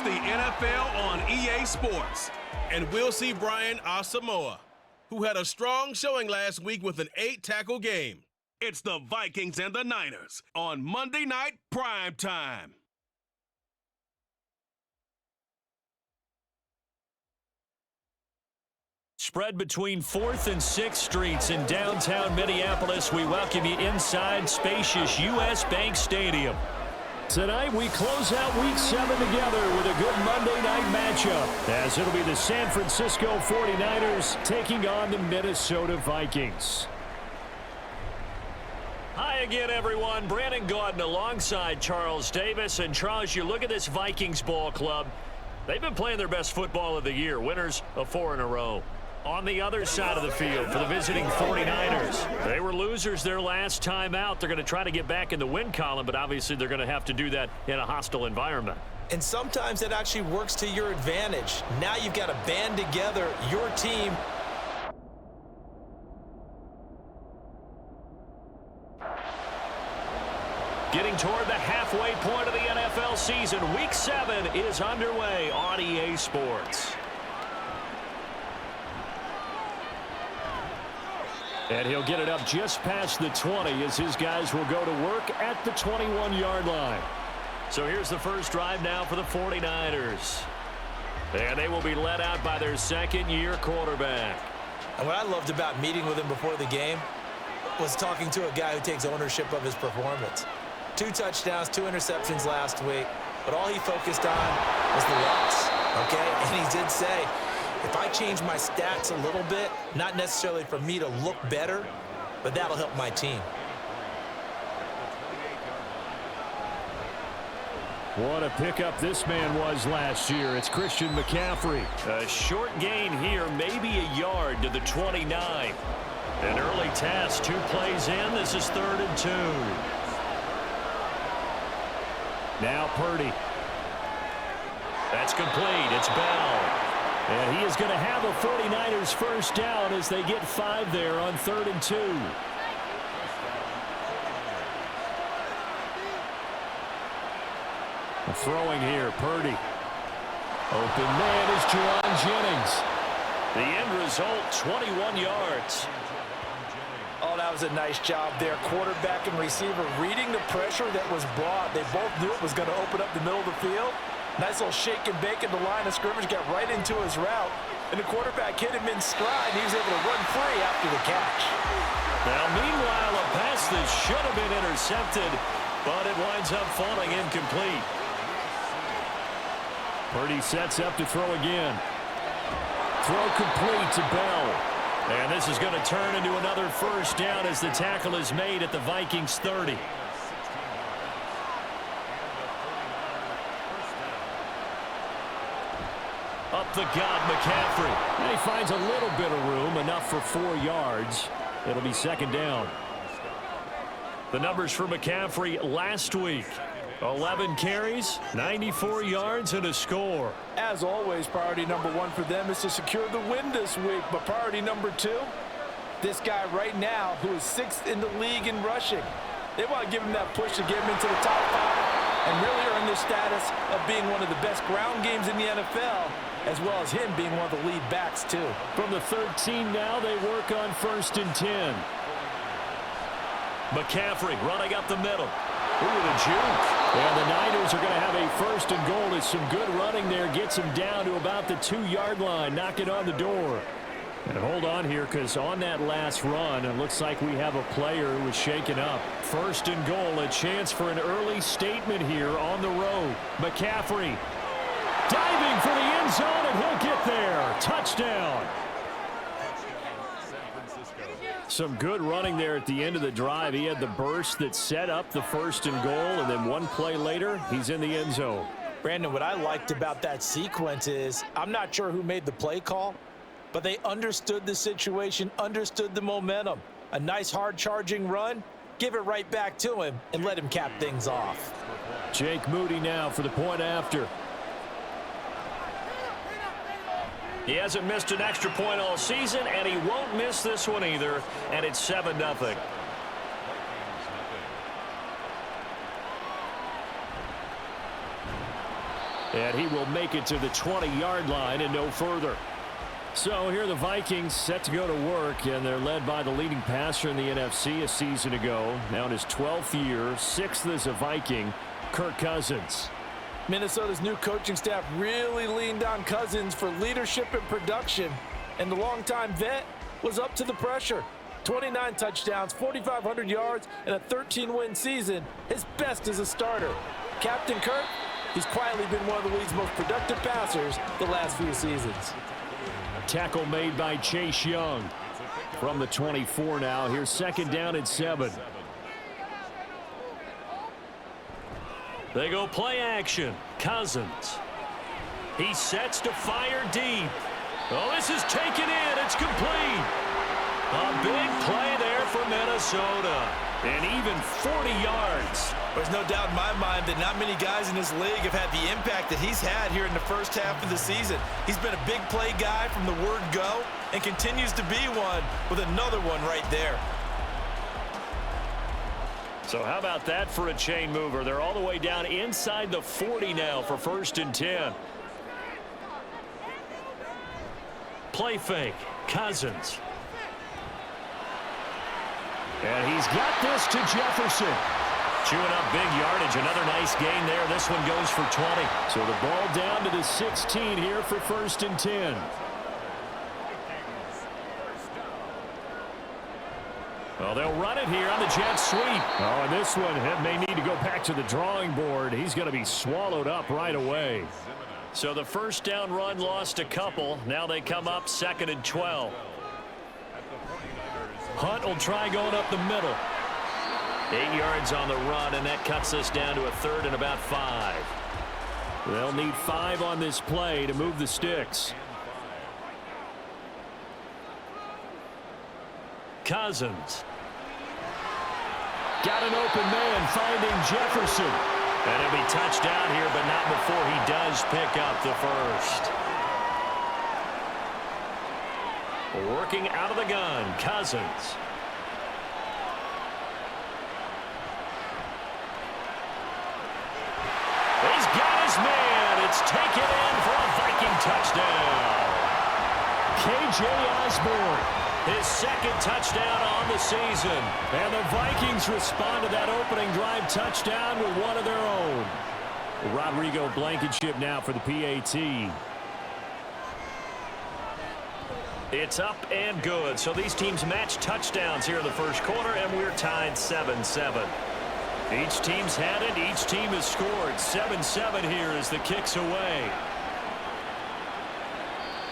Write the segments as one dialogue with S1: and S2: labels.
S1: It's the NFL on EA Sports. And we'll see Brian Asamoah, who had a strong showing last week with an 8-tackle game. It's the Vikings and the Niners on Monday Night Prime Time.
S2: Spread between 4th and 6th Streets in downtown Minneapolis. We welcome you inside spacious U.S. Bank Stadium. Tonight, we close out Week 7 together with a good Monday night matchup, as it'll be the San Francisco 49ers taking on the Minnesota Vikings. Hi again, everyone. Brandon Gaudin alongside Charles Davis. And Charles, you look at this Vikings ball club. They've been playing their best football of the year, winners of 4 in a row. On the other side of the field for the visiting 49ers, they were losers their last time out. They're going to try to get back in the win column, but obviously they're going to have to do that in a hostile environment.
S3: And sometimes that actually works to your advantage. Now you've got to band together your team.
S2: Getting toward the halfway point of the NFL season, Week 7 is underway on EA Sports. And he'll get it up just past the 20 as his guys will go to work at the 21-yard line. So here's the first drive now for the 49ers. And they will be led out by their second-year quarterback.
S3: And what I loved about meeting with him before the game was talking to a guy who takes ownership of his performance. 2 touchdowns, 2 interceptions last week, but all he focused on was the loss, okay? And he did say, if I change my stats a little bit, not necessarily for me to look better, but that'll help my team.
S2: What a pickup this man was last year. It's Christian McCaffrey. A short gain here, maybe a yard to the 29. An early test, 2 plays in. This is 3rd and 2. Now Purdy. That's complete. It's Bell. And he is going to have a 49ers first down as they get 5 there on 3rd and 2. Throwing here, Purdy. Open man is Juwan Jennings. The end result, 21 yards.
S3: Oh, that was a nice job there. Quarterback and receiver reading the pressure that was brought. They both knew it was going to open up the middle of the field. Nice little shake and bake at the line of scrimmage, got right into his route. And the quarterback hit him in stride. He was able to run free after the catch.
S2: Now, meanwhile, a pass that should have been intercepted, but it winds up falling incomplete. Purdy sets up to throw again. Throw complete to Bell. And this is going to turn into another first down as the tackle is made at the Vikings 30. Up the gut, McCaffrey. And he finds a little bit of room, enough for 4 yards. It'll be 2nd down. The numbers for McCaffrey last week. 11 carries, 94 yards, and a score.
S4: As always, priority number 1 for them is to secure the win this week. But priority number 2, this guy right now who is 6th in the league in rushing. They want to give him that push to get him into the top 5 and really earn the status of being one of the best ground games in the NFL, as well as him being one of the lead backs too.
S2: From the 13 now, they work on 1st and 10. McCaffrey running up the middle. Ooh, the juke. And the Niners are going to have a 1st and goal. It's some good running there. Gets him down to about the 2-yard line. Knocking on the door. And hold on here, because on that last run, it looks like we have a player who was shaken up. 1st and goal, a chance for an early statement here on the road. McCaffrey diving for the end zone, and he'll get there. Touchdown. Some good running there at the end of the drive. He had the burst that set up the 1st and goal, and then 1 play later, he's in the end zone.
S3: Brandon, what I liked about that sequence is I'm not sure who made the play call, but they understood the situation, understood the momentum. A nice hard-charging run, give it right back to him, and let him cap things off.
S2: Jake Moody now for the point after. He hasn't missed an extra point all season, and he won't miss this one either, and it's 7-0. And he will make it to the 20-yard line and no further. So here are the Vikings set to go to work, and they're led by the leading passer in the NFC a season ago. Now in his 12th year, 6th as a Viking, Kirk Cousins.
S4: Minnesota's new coaching staff really leaned on Cousins for leadership and production, and the longtime vet was up to the pressure. 29 touchdowns, 4,500 yards, and a 13-win season, his best as a starter. Captain Kirk, he's quietly been one of the league's most productive passers the last few seasons.
S2: Tackle made by Chase Young. From the 24 now, here's second down and 7.
S5: They go play action. Cousins. He sets to fire deep. Oh, this is taken in. It's complete. A big play there for Minnesota. And even 40 yards.
S3: There's no doubt in my mind that not many guys in this league have had the impact that he's had here in the first half of the season. He's been a big play guy from the word go and continues to be one with another one right there.
S2: So how about that for a chain mover? They're all the way down inside the 40 now for 1st and 10.
S5: Play fake. Cousins.
S2: And he's got this to Jefferson.
S5: Chewing up big yardage. Another nice gain there. This one goes for 20.
S2: So the ball down to the 16 here for 1st and 10. Well, they'll run it here on the jet sweep. Oh, and this one may need to go back to the drawing board. He's going to be swallowed up right away.
S5: So the first down run lost a couple. Now they come up 2nd and 12. Hunt will try going up the middle. 8 yards on the run, and that cuts us down to a 3rd and about 5.
S2: They'll need 5 on this play to move the sticks.
S5: Cousins.
S2: Got an open man finding Jefferson.
S5: And he'll be touched down here, but not before he does pick up the first. Working out of the gun, Cousins. He's got his man. It's taken in for a Viking touchdown.
S2: K.J. Osborne.
S5: His 2nd touchdown on the season.
S2: And the Vikings respond to that opening drive touchdown with one of their own. Rodrigo Blankenship now for the PAT.
S5: It's up and good. So these teams match touchdowns here in the first quarter, and we're tied 7-7.
S2: Each team's had it. Each team has scored. 7-7 here as the kick's away.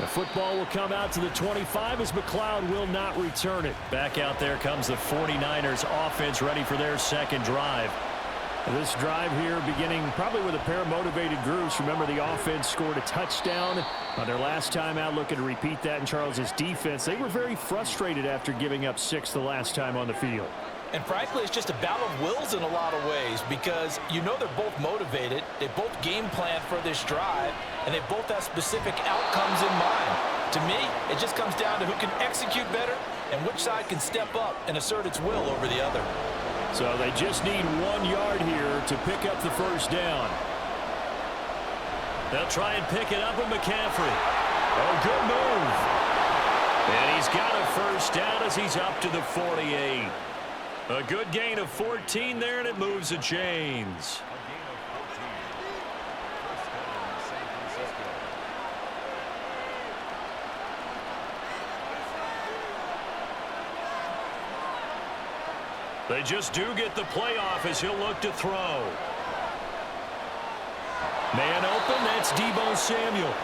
S2: The football will come out to the 25 as McLeod will not return it.
S5: Back out there comes the 49ers offense ready for their 2nd drive.
S2: This drive here beginning probably with a pair of motivated groups. Remember, the offense scored a touchdown on their last time out, looking to repeat that in Charles's defense. They were very frustrated after giving up 6 the last time on the field.
S4: And frankly, it's just a battle of wills in a lot of ways because you know they're both motivated. They both game plan for this drive, and they both have specific outcomes in mind. To me, it just comes down to who can execute better and which side can step up and assert its will over the other.
S2: So they just need 1 yard here to pick up the first down.
S5: They'll try and pick it up with McCaffrey. Oh, good move. And he's got a first down as he's up to the 48. A good gain of 14 there, and it moves the chains. They just do get the playoff as he'll look to throw. Man open, that's Deebo Samuel.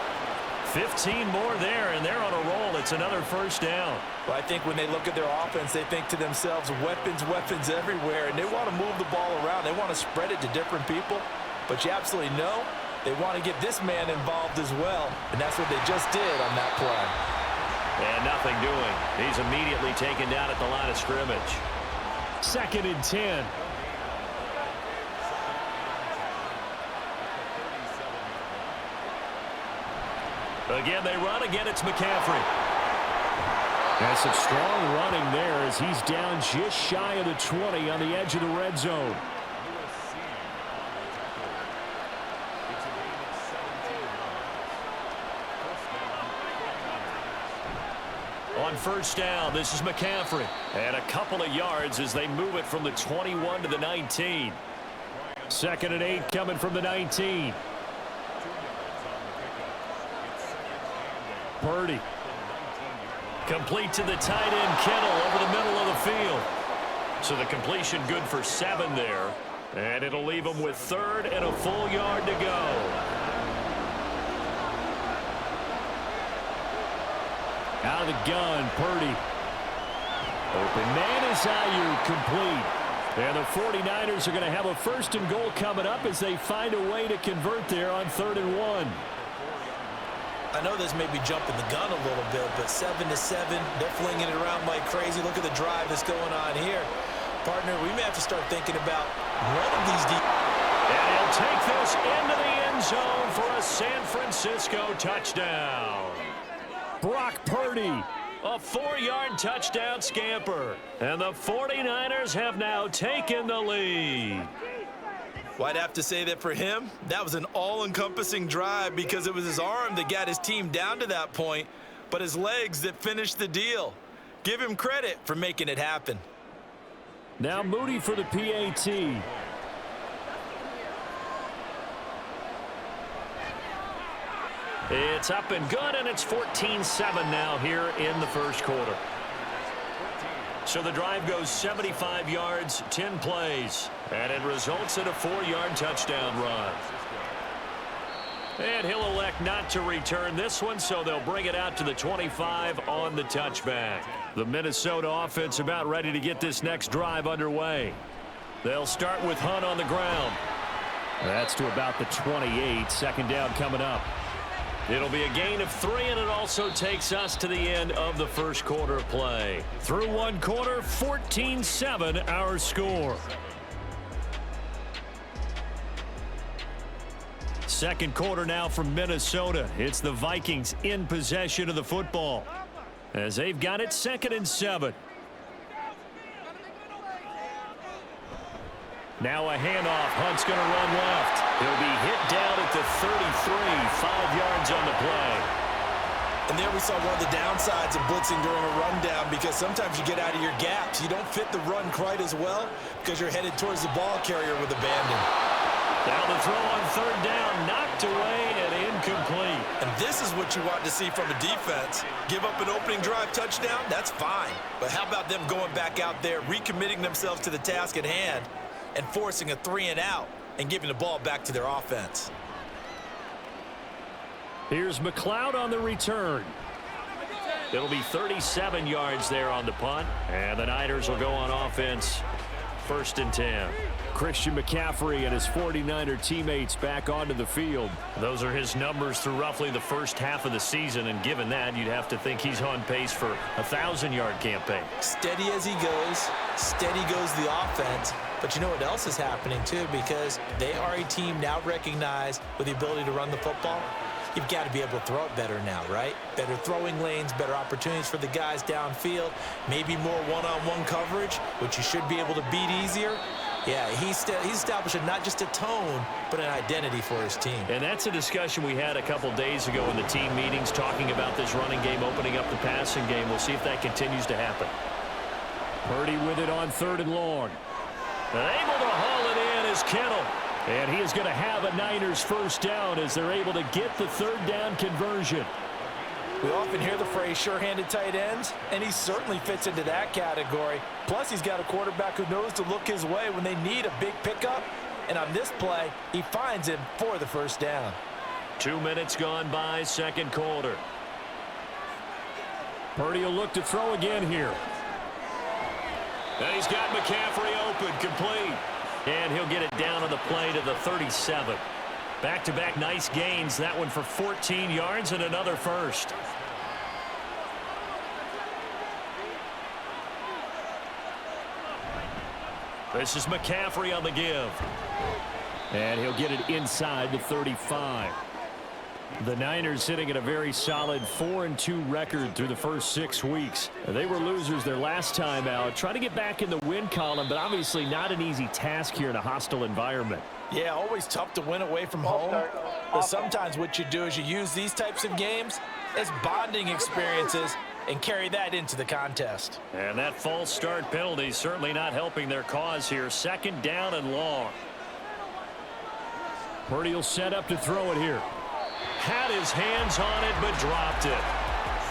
S5: 15 more there, and they're on a roll. It's another first down.
S4: Well, I think when they look at their offense, they think to themselves, weapons, weapons everywhere, and they want to move the ball around. They want to spread it to different people, but you absolutely know they want to get this man involved as well, and that's what they just did on that play.
S5: And nothing doing. He's immediately taken down at the line of scrimmage.
S2: 2nd and 10.
S5: Again, they run. Again, it's McCaffrey.
S2: That's some strong running there as he's down just shy of the 20 on the edge of the red zone. On first down, this is McCaffrey. And a couple of yards as they move it from the 21 to the 19. 2nd and 8 coming from the 19. Purdy. Complete to the tight end, Kittle, over the middle of the field. So the completion good for 7 there. And it'll leave them with 3rd and a full yard to go. Out of the gun, Purdy. Open man is Ayuk, complete. And the 49ers are going to have a 1st and goal coming up as they find a way to convert there on 3rd and 1.
S3: I know this may be jumping the gun a little bit, but 7-7, they're flinging it around like crazy. Look at the drive that's going on here. Partner, we may have to start thinking about one of these deep.
S2: And he'll take this into the end zone for a San Francisco touchdown. Brock Purdy, a 4-yard touchdown scamper. And the 49ers have now taken the lead.
S3: Well, I'd have to say that for him, that was an all-encompassing drive because it was his arm that got his team down to that point, but his legs that finished the deal. Give him credit for making it happen.
S2: Now Moody for the PAT. It's up and good, and it's 14-7 now here in the first quarter. So the drive goes 75 yards, 10 plays, and it results in a 4-yard touchdown run. And he'll elect not to return this one, so they'll bring it out to the 25 on the touchback. The Minnesota offense about ready to get this next drive underway. They'll start with Hunt on the ground. That's to about the 28, 2nd down coming up. It'll be a gain of 3, and it also takes us to the end of the first quarter of play. Through one quarter, 14-7 our score. Second quarter now from Minnesota. It's the Vikings in possession of the football as they've got it 2nd and 7. Now a handoff. Hunt's going to run left. He'll be hit down at the 33, 5 yards on the play.
S3: And there we saw one of the downsides of blitzing during a rundown because sometimes you get out of your gaps. You don't fit the run quite as well because you're headed towards the ball carrier with abandon.
S2: Now the throw on 3rd down, knocked away and incomplete.
S3: And this is what you want to see from a defense. Give up an opening drive touchdown, that's fine. But how about them going back out there, recommitting themselves to the task at hand, and forcing a 3-and-out and giving the ball back to their offense.
S2: Here's McLeod on the return. It'll be 37 yards there on the punt, and the Niners will go on offense 1st and 10. Christian McCaffrey and his 49er teammates back onto the field. Those are his numbers through roughly the first half of the season, and given that, you'd have to think he's on pace for a 1,000-yard campaign.
S3: Steady as he goes, steady goes the offense. But you know what else is happening, too, because they are a team now recognized with the ability to run the football. You've got to be able to throw it better now, right? Better throwing lanes, better opportunities for the guys downfield, maybe more one-on-one coverage, which you should be able to beat easier. Yeah, he's establishing not just a tone, but an identity for his team.
S2: And that's a discussion we had a couple days ago in the team meetings talking about this running game, opening up the passing game. We'll see if that continues to happen. Purdy with it on 3rd and long. And able to haul it in is Kittle. And he is going to have a Niners 1st down as they're able to get the 3rd down conversion.
S4: We often hear the phrase sure-handed tight ends, and he certainly fits into that category. Plus, he's got a quarterback who knows to look his way when they need a big pickup. And on this play, he finds him for the 1st down.
S2: 2 minutes gone by, 2nd quarter. Purdy will look to throw again here. And he's got McCaffrey open, complete. And he'll get it down on the play to the 37. Back-to-back nice gains. That one for 14 yards and another 1st. This is McCaffrey on the give. And he'll get it inside the 35. The Niners sitting at a very solid 4-2 record through the first 6 weeks. They were losers their last time out. Trying to get back in the win column, but obviously not an easy task here in a hostile environment.
S4: Yeah, always tough to win away from home. But sometimes what you do is you use these types of games as bonding experiences and carry that into the contest.
S2: And that false start penalty certainly not helping their cause here. 2nd down and long. Purdy will set up to throw it here. Had his hands on it, but dropped it.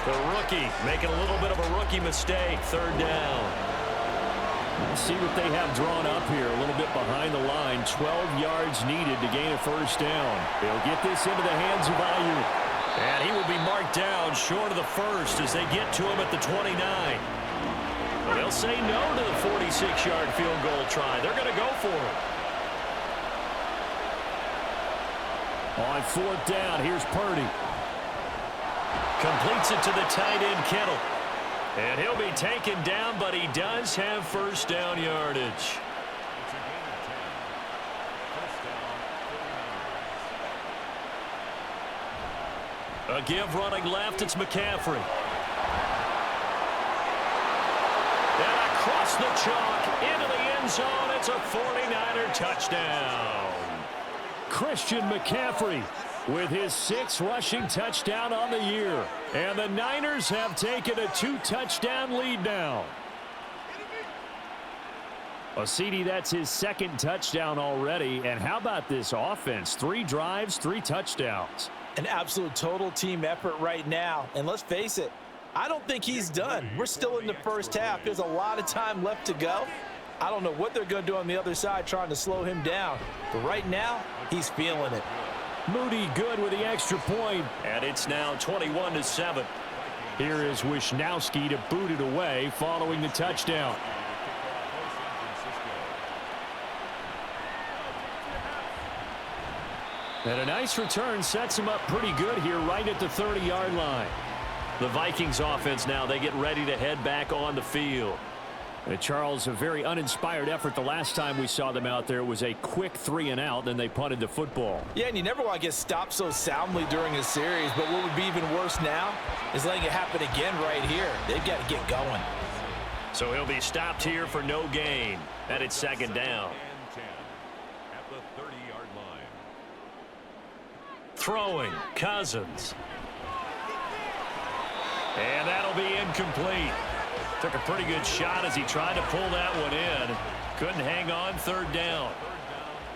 S2: The rookie making a little bit of a rookie mistake. 3rd down. Let's see what they have drawn up here. A little bit behind the line. 12 yards needed to gain a 1st down. They'll get this into the hands of Ayuk. And he will be marked down short of the 1st as they get to him at the 29. Well, they'll say no to the 46-yard field goal try. They're going to go for it. On 4th down, here's Purdy. Completes it to the tight end, Kittle. And he'll be taken down, but he does have 1st down yardage. A give running left, it's McCaffrey. And across the chalk, into the end zone, it's a 49er touchdown. Christian McCaffrey with his 6th rushing touchdown on the year. And the Niners have taken a 2-touchdown lead now. Well, CD, that's his 2nd touchdown already. And how about this offense? 3 drives, 3 touchdowns.
S4: An absolute total team effort right now. And let's face it, I don't think he's done. We're still in the 1st half. There's a lot of time left to go. I don't know what they're going to do on the other side trying to slow him down. But right now, he's feeling it.
S2: Moody good with the extra point, and it's now 21-7. Here is Wishnowski to boot it away following the touchdown. And a nice return sets him up pretty good here right at the 30-yard line. The Vikings offense now, they get ready to head back on the field. And Charles, a very uninspired effort the last time we saw them out there. It was a quick 3-and-out, then they punted the football.
S4: Yeah, and you never want to get stopped so soundly during a series, but what would be even worse now is letting it happen again right here. They've got to get going.
S2: So he'll be stopped here for no gain. And it's 2nd down.
S5: At the 30-yard line.
S2: Throwing, Cousins. And that'll be incomplete. Took a pretty good shot as he tried to pull that one in. Couldn't hang on. 3rd down.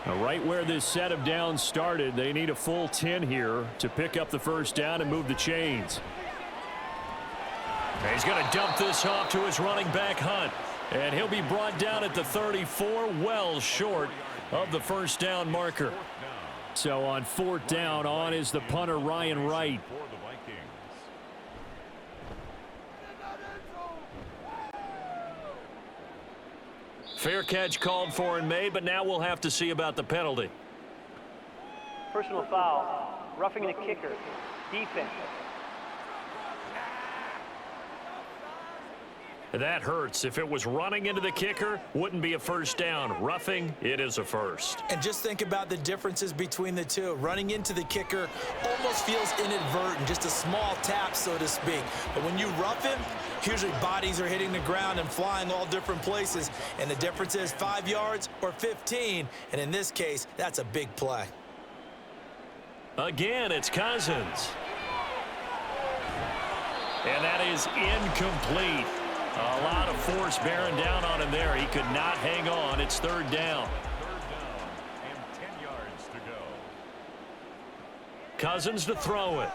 S2: Now, right where this set of downs started, they need a full 10 here to pick up the 1st down and move the chains. And he's going to dump this off to his running back, Hunt. And he'll be brought down at the 34, well short of the 1st down marker. So on 4th down, on is the punter, Ryan Wright. Fair catch called for and made, but now we'll have to see about the penalty.
S6: Personal foul, roughing the kicker, defense.
S2: That hurts. If it was running into the kicker, wouldn't be a 1st down. Roughing, it is a 1st.
S3: And just think about the differences between the two. Running into the kicker almost feels inadvertent, just a small tap, so to speak. But when you rough him, usually bodies are hitting the ground and flying all different places. And the difference is 5 yards or 15. And in this case, that's a big play.
S2: Again, it's Cousins. And that is incomplete. A lot of force bearing down on him there. He could not hang on. It's 3rd down.
S5: 3rd down and 10 yards to go.
S2: Cousins to throw it.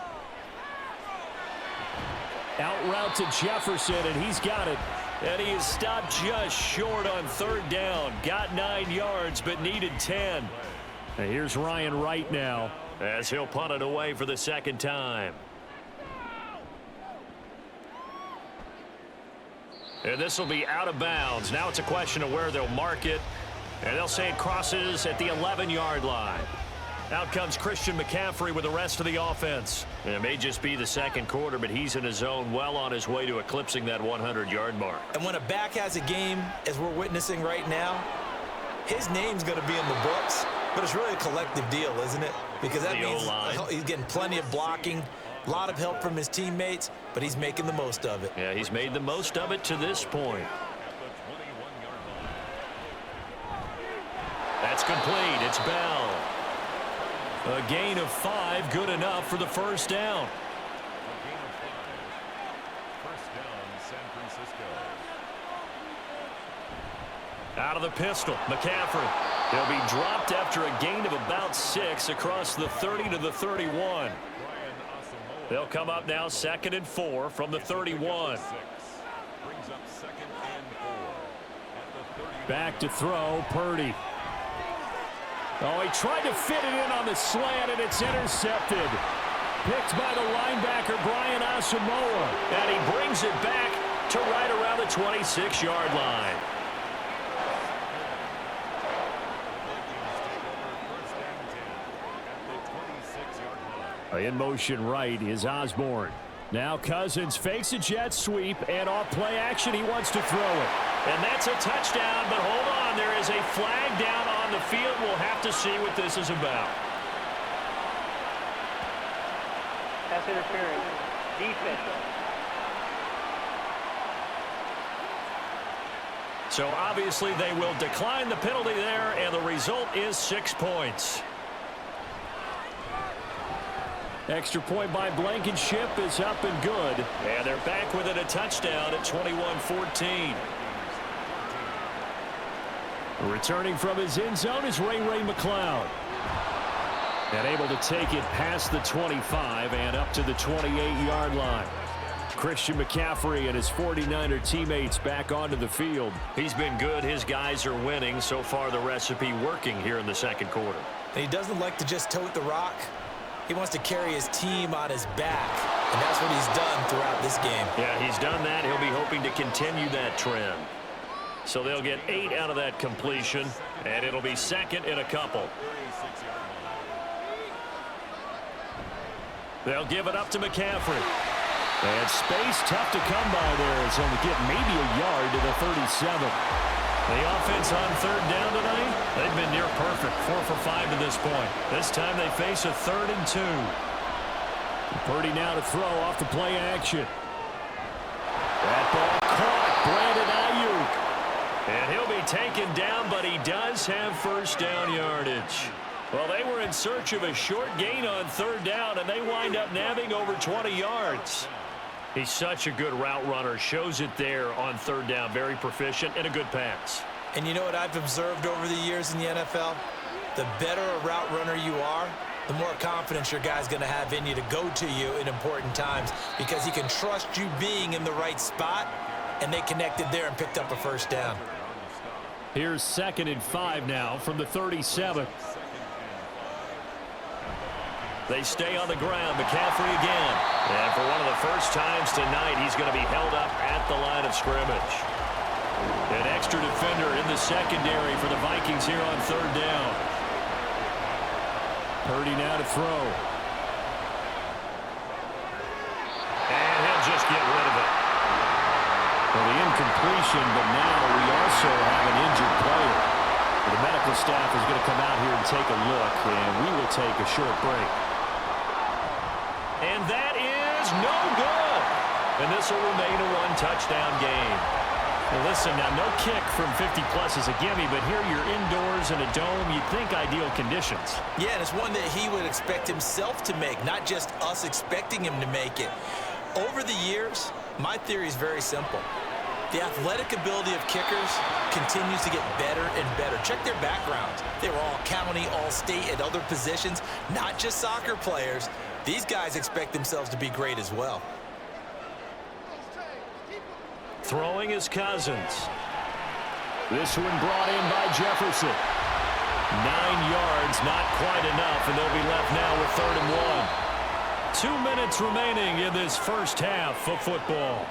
S2: Out route to Jefferson, and he's got it. And he is stopped just short on 3rd down. Got 9 yards, but needed 10. And here's Ryan Wright now as he'll punt it away for the 2nd time. And this will be out of bounds. Now it's a question of where they'll mark it. And they'll say it crosses at the 11-yard line. Out comes Christian McCaffrey with the rest of the offense. And it may just be the 2nd quarter, but he's in his zone, well on his way to eclipsing that 100-yard mark.
S3: And when a back has a game, as we're witnessing right now, his name's going to be in the books. But it's really a collective deal, isn't it? Because that means he's getting plenty of blocking, a lot of help from his teammates, but he's making the most of it.
S2: Yeah, he's made the most of it to this point. That's complete. It's Bell. A gain of 5, good enough for the 1st down.
S5: Out of the pistol, McCaffrey. He'll be dropped after a gain of about 6 across the 30 to the 31. They'll come up now 2nd and 4 from the 31.
S2: Back to throw, Purdy. Oh, he tried to fit it in on the slant, and it's intercepted. Picked by the linebacker, Brian Asamoah.
S5: And he brings it back to right around the 26-yard line.
S2: In motion right is Osborne. Now Cousins fakes a jet sweep, and off play action, he wants to throw it.
S5: And that's a touchdown, but hold on. There is a flag down on the field. We'll have to see what this is about.
S6: Pass interference. Defense.
S5: So obviously they will decline the penalty there, and the result is 6 points.
S2: Extra point by Blankenship is up and good.
S5: And they're back within a touchdown at 21-14.
S2: Returning from his end zone is Ray McCloud. And able to take it past the 25 and up to the 28-yard line. Christian McCaffrey and his 49er teammates back onto the field.
S5: He's been good. His guys are winning. So far, the recipe working here in the second quarter.
S3: And he doesn't like to just tote the rock. He wants to carry his team on his back, and that's what he's done throughout this game.
S5: Yeah, he's done that. He'll be hoping to continue that trend. So they'll get 8 out of that completion, and it'll be second and a couple. They'll give it up to McCaffrey.
S2: And space tough to come by there. It's only get maybe a yard to the 37.
S5: The offense on third down tonight, they've been near perfect, 4 for 5 to this point. This time they face a 3rd and 2.
S2: Purdy now to throw off the play action. That ball caught. Brandon Ayuk.
S5: And he'll be taken down, but he does have first down yardage. Well, they were in search of a short gain on third down, and they wind up nabbing over 20 yards. He's such a good route runner. Shows it there on third down. Very proficient and a good pass.
S3: And you know what I've observed over the years in the NFL? The better a route runner you are, the more confidence your guy's going to have in you to go to you in important times because he can trust you being in the right spot, and they connected there and picked up a first down.
S2: Here's 2nd and 5 now from the 37.
S5: They stay on the ground. McCaffrey again. And for one of the first times tonight, he's going to be held up at the line of scrimmage. An extra defender in the secondary for the Vikings here on third down.
S2: Purdy now to throw.
S5: And he'll just get rid of it.
S2: Well, the incompletion, but now we also have an injured player. The medical staff is going to come out here and take a look, and we will take a short break.
S5: And that is no good. And this will remain a one-touchdown game. Well, listen, now no kick from 50-plus is a gimme, but here you're indoors in a dome. You'd think ideal conditions.
S3: Yeah, and it's one that he would expect himself to make, not just us expecting him to make it. Over the years, my theory is very simple. The athletic ability of kickers continues to get better and better. Check their backgrounds. They were all county, all state, at other positions, not just soccer players. These guys expect themselves to be great as well.
S5: Throwing is Cousins.
S2: This one brought in by Jefferson.
S5: 9 yards, not quite enough, and they'll be left now with 3rd and 1. 2 minutes remaining in this first half of football.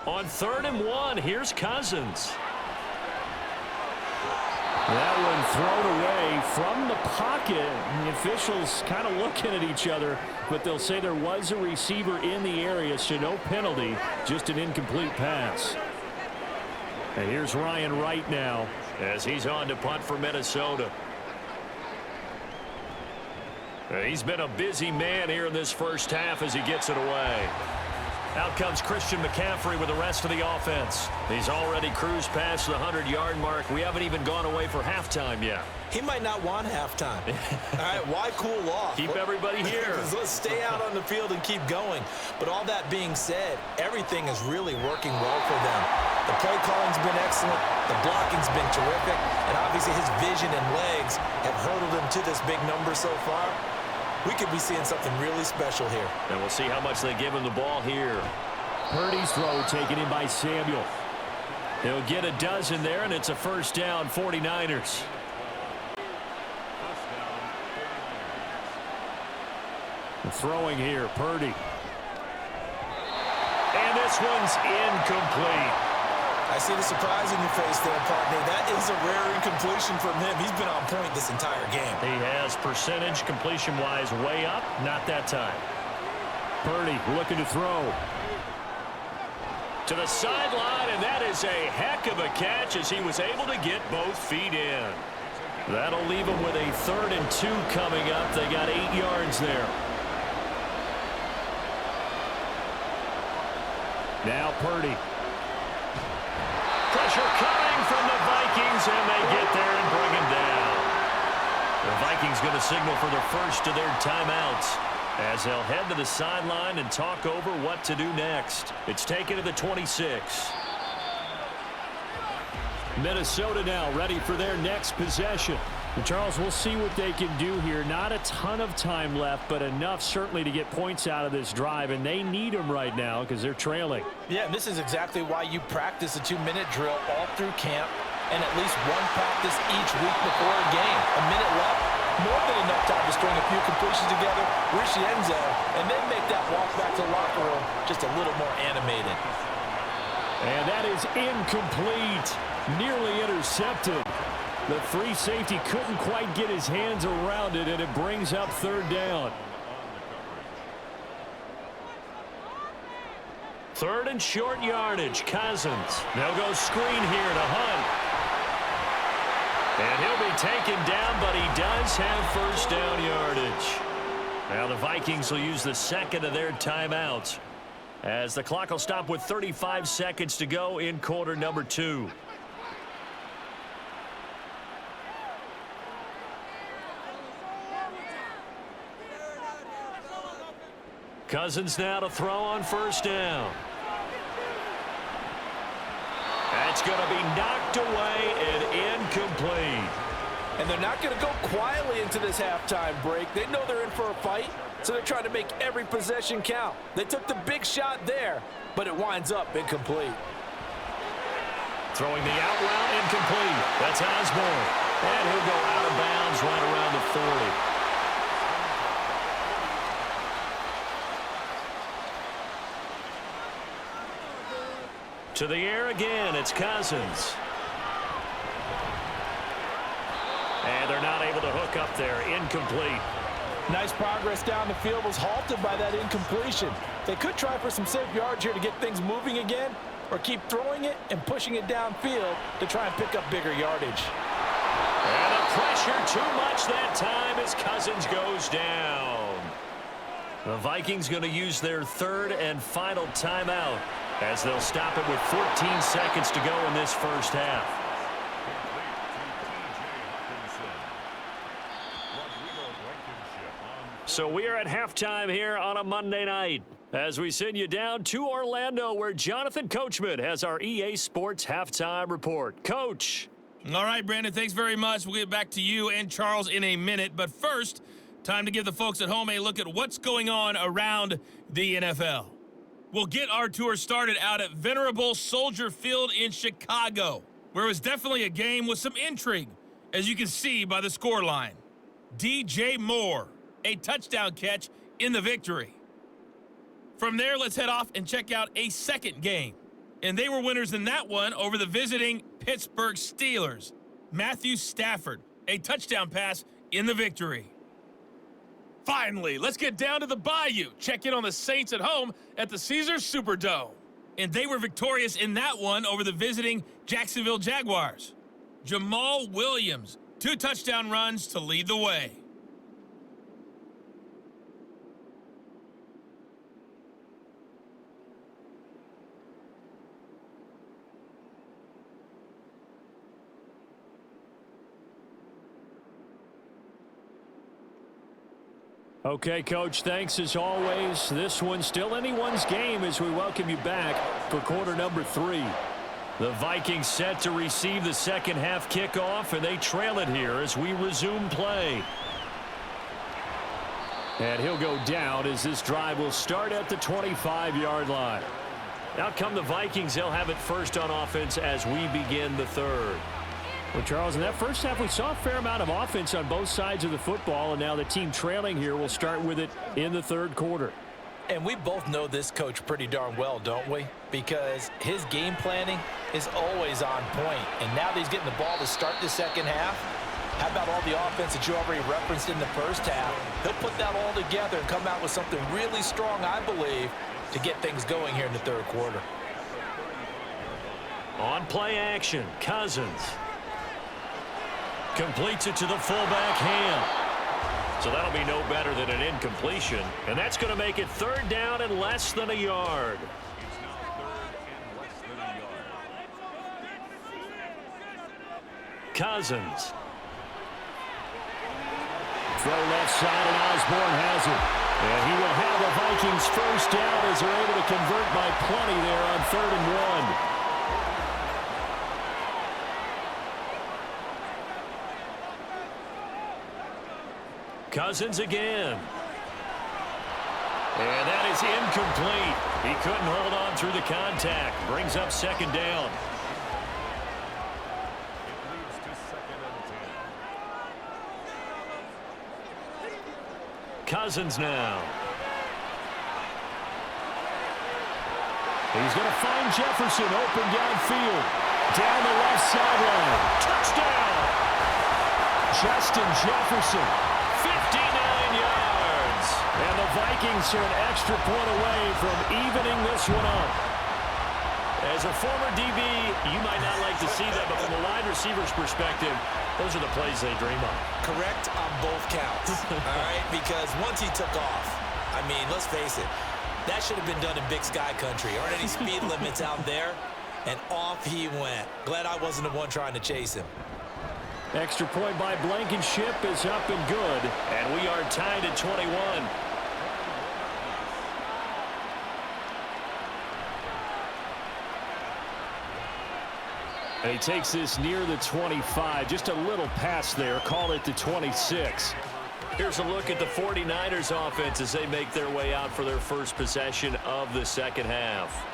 S5: On 3rd and 1, here's Cousins.
S2: That one thrown away from the pocket. The officials kind of looking at each other, but they'll say there was a receiver in the area, so no penalty, just an incomplete pass. And here's Ryan Wright now
S5: as he's on to punt for Minnesota. He's been a busy man here in this first half as he gets it away.
S2: Out comes Christian McCaffrey with the rest of the offense. He's already cruised past the 100-yard mark. We haven't even gone away for halftime yet.
S3: He might not want halftime. All right, why cool off?
S2: Keep everybody here.
S3: Let's stay out on the field and keep going. But all that being said, everything is really working well for them. The play calling's been excellent. The blocking's been terrific. And obviously his vision and legs have hurdled him to this big number so far. We could be seeing something really special here.
S2: And we'll see how much they give him the ball here. Purdy's throw taken in by Samuel. He'll get a dozen there, and it's a first down, 49ers. Throwing here, Purdy. And this one's incomplete.
S3: I see the surprise in your face there, partner. That is a rare incompletion from him. He's been on point this entire game.
S2: He has percentage completion-wise way up. Not that time. Purdy looking to throw. To the sideline, and that is a heck of a catch as he was able to get both feet in. That'll leave him with a 3rd and 2 coming up. They got 8 yards there. Now Purdy. Pressure coming from the Vikings, and they get there and bring him down. The Vikings going to signal for their first of their timeouts as they'll head to the sideline and talk over what to do next. It's taken to the 26. Minnesota now ready for their next possession. And Charles, we'll see what they can do here. Not a ton of time left, but enough certainly to get points out of this drive, and they need them right now because they're trailing.
S4: Yeah, this is exactly why you practice a 2-minute drill all through camp and at least one practice each week before a game. A minute left, more than enough time to string a few completions together, reach the end zone, and then make that walk back to the locker room just a little more animated.
S2: And that is incomplete. Nearly intercepted. The free safety couldn't quite get his hands around it, and it brings up 3rd down. 3rd and short yardage. Cousins. They'll go screen here to Hunt. And he'll be taken down, but he does have first down yardage. Now the Vikings will use the second of their timeouts as the clock will stop with 35 seconds to go in quarter number 2. Cousins now to throw on first down. That's going to be knocked away and incomplete.
S4: And they're not going to go quietly into this halftime break. They know they're in for a fight, so they're trying to make every possession count. They took the big shot there, but it winds up incomplete.
S2: Throwing the out route incomplete. That's Osborne. And he'll go out of bounds right around the 40. To the air again, it's Cousins. And they're not able to hook up there. Incomplete.
S4: Nice progress down the field was halted by that incompletion. They could try for some safe yards here to get things moving again, or keep throwing it and pushing it downfield to try and pick up bigger yardage.
S2: And the pressure too much that time as Cousins goes down. The Vikings going to use their 3rd and final timeout as they'll stop it with 14 seconds to go in this first half. So we are at halftime here on a Monday night as we send you down to Orlando where Jonathan Coachman has our EA Sports halftime report. Coach.
S7: All right, Brandon, thanks very much. We'll get back to you and Charles in a minute. But first, time to give the folks at home a look at what's going on around the NFL. We'll get our tour started out at venerable Soldier Field in Chicago, where it was definitely a game with some intrigue, as you can see by the scoreline. DJ Moore, a touchdown catch in the victory. From there, let's head off and check out a second game. And they were winners in that one over the visiting Pittsburgh Steelers. Matthew Stafford, a touchdown pass in the victory. Finally, let's get down to the Bayou. Check in on the Saints at home at the Caesars Superdome. And they were victorious in that one over the visiting Jacksonville Jaguars. Jamal Williams, 2 touchdown runs to lead the way.
S2: Okay, Coach, thanks as always. This one's still anyone's game as we welcome you back for quarter number 3. The Vikings set to receive the second half kickoff, and they trail it here as we resume play. And he'll go down as this drive will start at the 25-yard line. Out come the Vikings. They'll have it first on offense as we begin the third. Well, Charles, in that first half, we saw a fair amount of offense on both sides of the football, and now the team trailing here will start with it in the third quarter.
S3: And we both know this coach pretty darn well, don't we? Because his game planning is always on point. And now that he's getting the ball to start the second half, how about all the offense that you already referenced in the first half? He'll put that all together and come out with something really strong, I believe, to get things going here in the third quarter.
S2: On play action, Cousins completes it to the fullback Ham. So that'll be no better than an incompletion, and that's going to make it third down and less than a yard. Cousins. Throw left side, and Osborne has it. And he will have the Vikings first down as they're able to convert by plenty there on 3rd and 1. Cousins again. And that is incomplete. He couldn't hold on through the contact. Brings up second down. Cousins now. He's going to find Jefferson open downfield. Down the left sideline. Touchdown! Justin Jefferson. 59 yards. And the Vikings are an extra point away from evening this one up. As a former DB, you might not like to see that, but from a wide receiver's perspective, those are the plays they dream of.
S3: Correct on both counts, all right? Because once he took off, I mean, let's face it, that should have been done in Big Sky Country. Aren't any speed limits out there? And off he went. Glad I wasn't the one trying to chase him.
S2: Extra point by Blankenship is up and good, and we are tied at 21. And he takes this near the 25. Just a little pass there. Call it the 26. Here's a look at the 49ers offense as they make their way out for their first possession of the second half.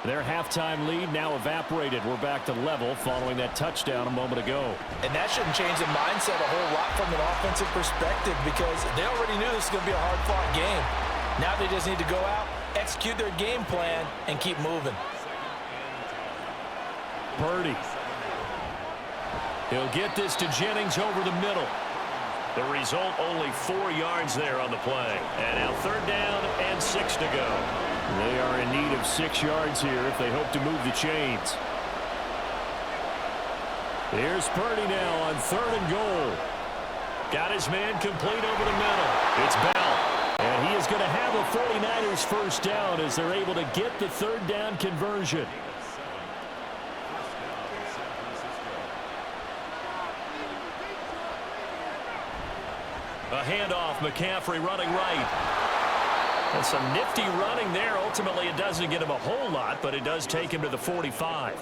S2: Their halftime lead now evaporated. We're back to level following that touchdown a moment ago.
S3: And that shouldn't change the mindset a whole lot from an offensive perspective because they already knew this was going to be a hard-fought game. Now they just need to go out, execute their game plan, and keep moving.
S2: Purdy. He'll get this to Jennings over the middle. The result, only 4 yards there on the play. And now 3rd down and 6 to go. They are in need of 6 yards here if they hope to move the chains. Here's Purdy now on 3rd and goal. Got his man complete over the middle. It's Bell. And he is going to have a 49ers first down as they're able to get the 3rd down conversion. A handoff, McCaffrey running right. And some nifty running there. Ultimately, it doesn't get him a whole lot, but it does take him to the 45.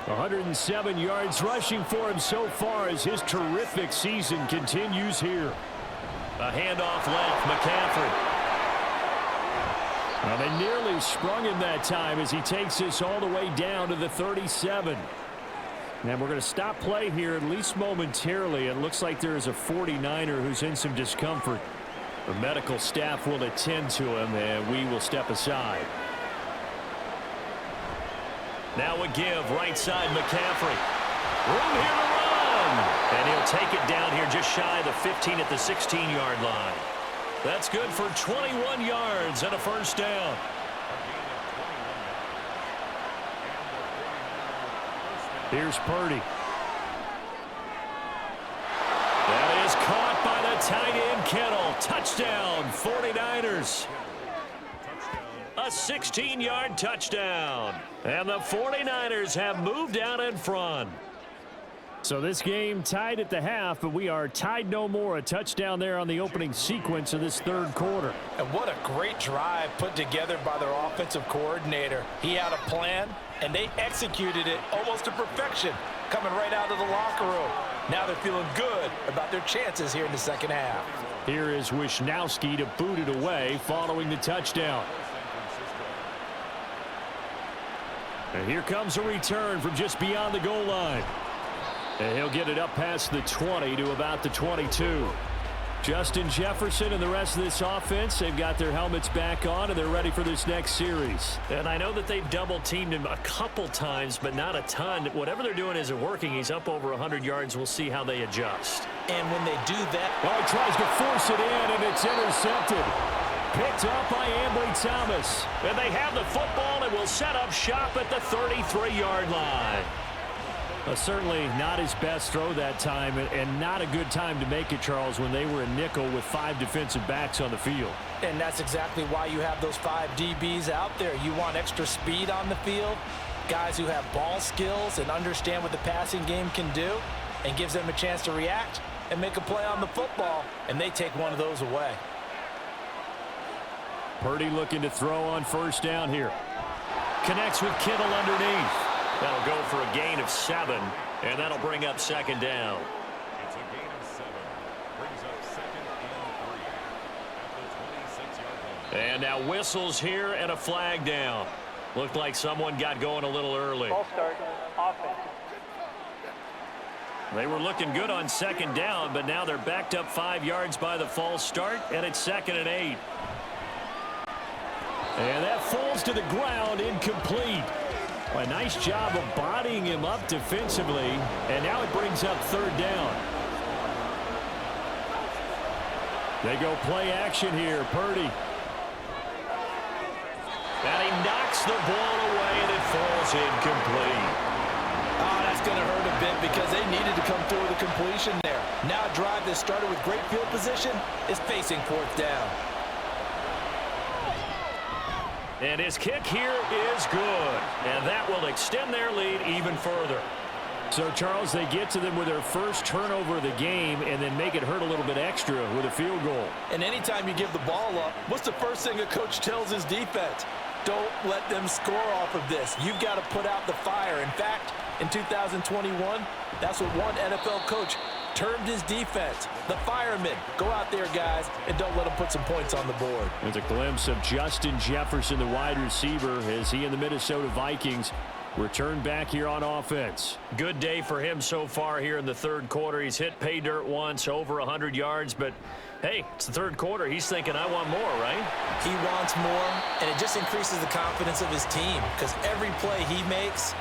S2: 107 yards rushing for him so far as his terrific season continues here. A handoff left, McCaffrey. And they nearly sprung him that time as he takes this all the way down to the 37. And we're going to stop play here, at least momentarily. It looks like there is a 49er who's in some discomfort. The medical staff will attend to him, and we will step aside. Now a give, right side, McCaffrey. Room here to run. And he'll take it down here just shy of the 15 at the 16-yard line. That's good for 21 yards and a first down. Here's Purdy. That is caught by the tight end Kittle. Touchdown, 49ers. A 16-yard touchdown. And the 49ers have moved out in front. So this game tied at the half, but we are tied no more. A touchdown there on the opening sequence of this third quarter.
S4: And what a great drive put together by their offensive coordinator. He had a plan, and they executed it almost to perfection, coming right out of the locker room. Now they're feeling good about their chances here in the second half.
S2: Here is Wisnowski to boot it away following the touchdown. And here comes a return from just beyond the goal line. And he'll get it up past the 20 to about the 22. Justin Jefferson and the rest of this offense, they've got their helmets back on, and they're ready for this next series.
S5: And I know that they've double-teamed him a couple times, but not a ton. Whatever they're doing isn't working. He's up over 100 yards. We'll see how they adjust.
S3: And when they do that...
S2: Oh, he tries to force it in, and it's intercepted. Picked up by Ambry Thomas.
S5: And they have the football and will set up shop at the 33-yard line.
S2: Certainly not his best throw that time, and not a good time to make it, Charles, when they were a nickel with 5 defensive backs on the field.
S4: And that's exactly why you have those 5 DBs out there. You want extra speed on the field, guys who have ball skills and understand what the passing game can do, and gives them a chance to react and make a play on the football, and they take one of those away.
S2: Purdy looking to throw on first down here.
S5: Connects with Kittle underneath. That'll go for a gain of 7, and that'll bring up second down.
S8: It's a gain of 7. Brings up second and 3 at the 26-yard line.
S5: And now whistles here and a flag down. Looked like someone got going a little early.
S6: Ball start, offense.
S5: They were looking good on second down, but now they're backed up 5 yards by the false start, and it's 2nd and 8.
S2: And that falls to the ground, incomplete. A nice job of bodying him up defensively, and now it brings up 3rd down. They go play action here, Purdy.
S5: And he knocks the ball away, and it falls incomplete.
S4: Oh, that's going to hurt a bit because they needed to come through with a completion there. Now a drive that started with great field position is facing 4th down.
S5: And his kick here is good. And that will extend their lead even further.
S2: So, Charles, they get to them with their first turnover of the game and then make it hurt a little bit extra with a field goal.
S4: And anytime you give the ball up, what's the first thing a coach tells his defense? Don't let them score off of this. You've got to put out the fire. In fact, in 2021, that's what one NFL coach termed his defense. The firemen. Go out there, guys, and don't let them put some points on the board.
S2: There's a glimpse of Justin Jefferson, the wide receiver, as he and the Minnesota Vikings return back here on offense.
S5: Good day for him so far here in the third quarter. He's hit pay dirt once, over 100 yards, but hey, it's the third quarter. He's thinking, I want more, right?
S3: He wants more, and it just increases the confidence of his team because every play he makes,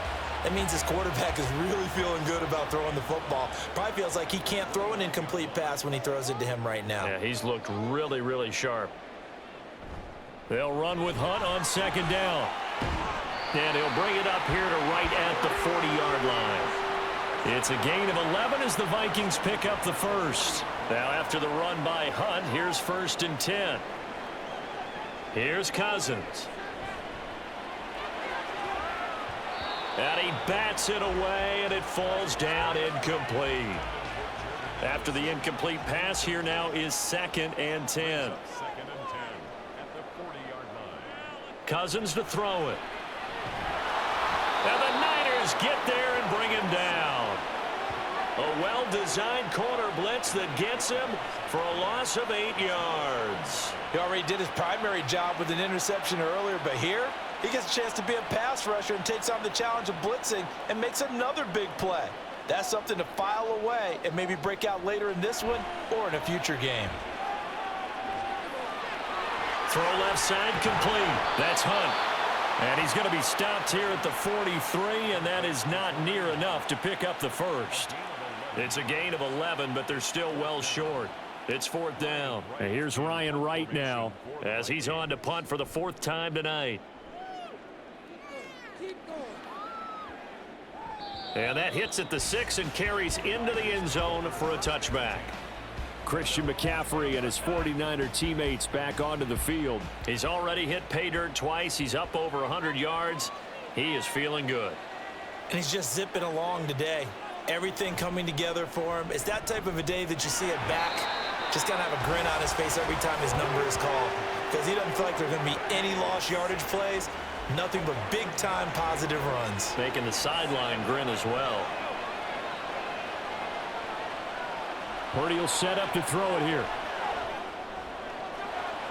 S3: that means his quarterback is really feeling good about throwing the football. Probably feels like he can't throw an incomplete pass when he throws it to him right now.
S5: Yeah, he's looked really, really sharp.
S2: They'll run with Hunt on 2nd down.
S5: And he'll bring it up here to right at the 40-yard line.
S2: It's a gain of 11 as the Vikings pick up the first.
S5: Now after the run by Hunt, here's 1st and 10. Here's Cousins. And he bats it away, and it falls down incomplete. After the incomplete pass, here now is 2nd and 10.
S8: 2nd and 10 at the 40-yard line.
S5: Cousins to throw it. And the Niners get there and bring him down. A well-designed corner blitz that gets him for a loss of 8 yards.
S4: He already did his primary job with an interception earlier, but here he gets a chance to be a pass rusher and takes on the challenge of blitzing and makes another big play. That's something to file away and maybe break out later in this one or in a future game.
S5: Throw left side complete.
S2: That's Hunt. And he's going to be stopped here at the 43, and that is not near enough to pick up the first.
S5: It's a gain of 11, but they're still well short. It's 4th down.
S2: And here's Ryan Wright now,
S5: as he's on to punt for the 4th time tonight. And that hits at the 6 and carries into the end zone for a touchback.
S2: Christian McCaffrey and his 49er teammates back onto the field.
S5: He's already hit pay dirt twice. He's up over 100 yards. He is feeling good.
S3: And he's just zipping along today. Everything coming together for him. It's that type of a day that you see a back just kind of have a grin on his face every time his number is called, because he doesn't feel like there are going to be any lost yardage plays, nothing but big-time positive runs.
S5: Making the sideline grin as well.
S2: Purdy will set up to throw it here.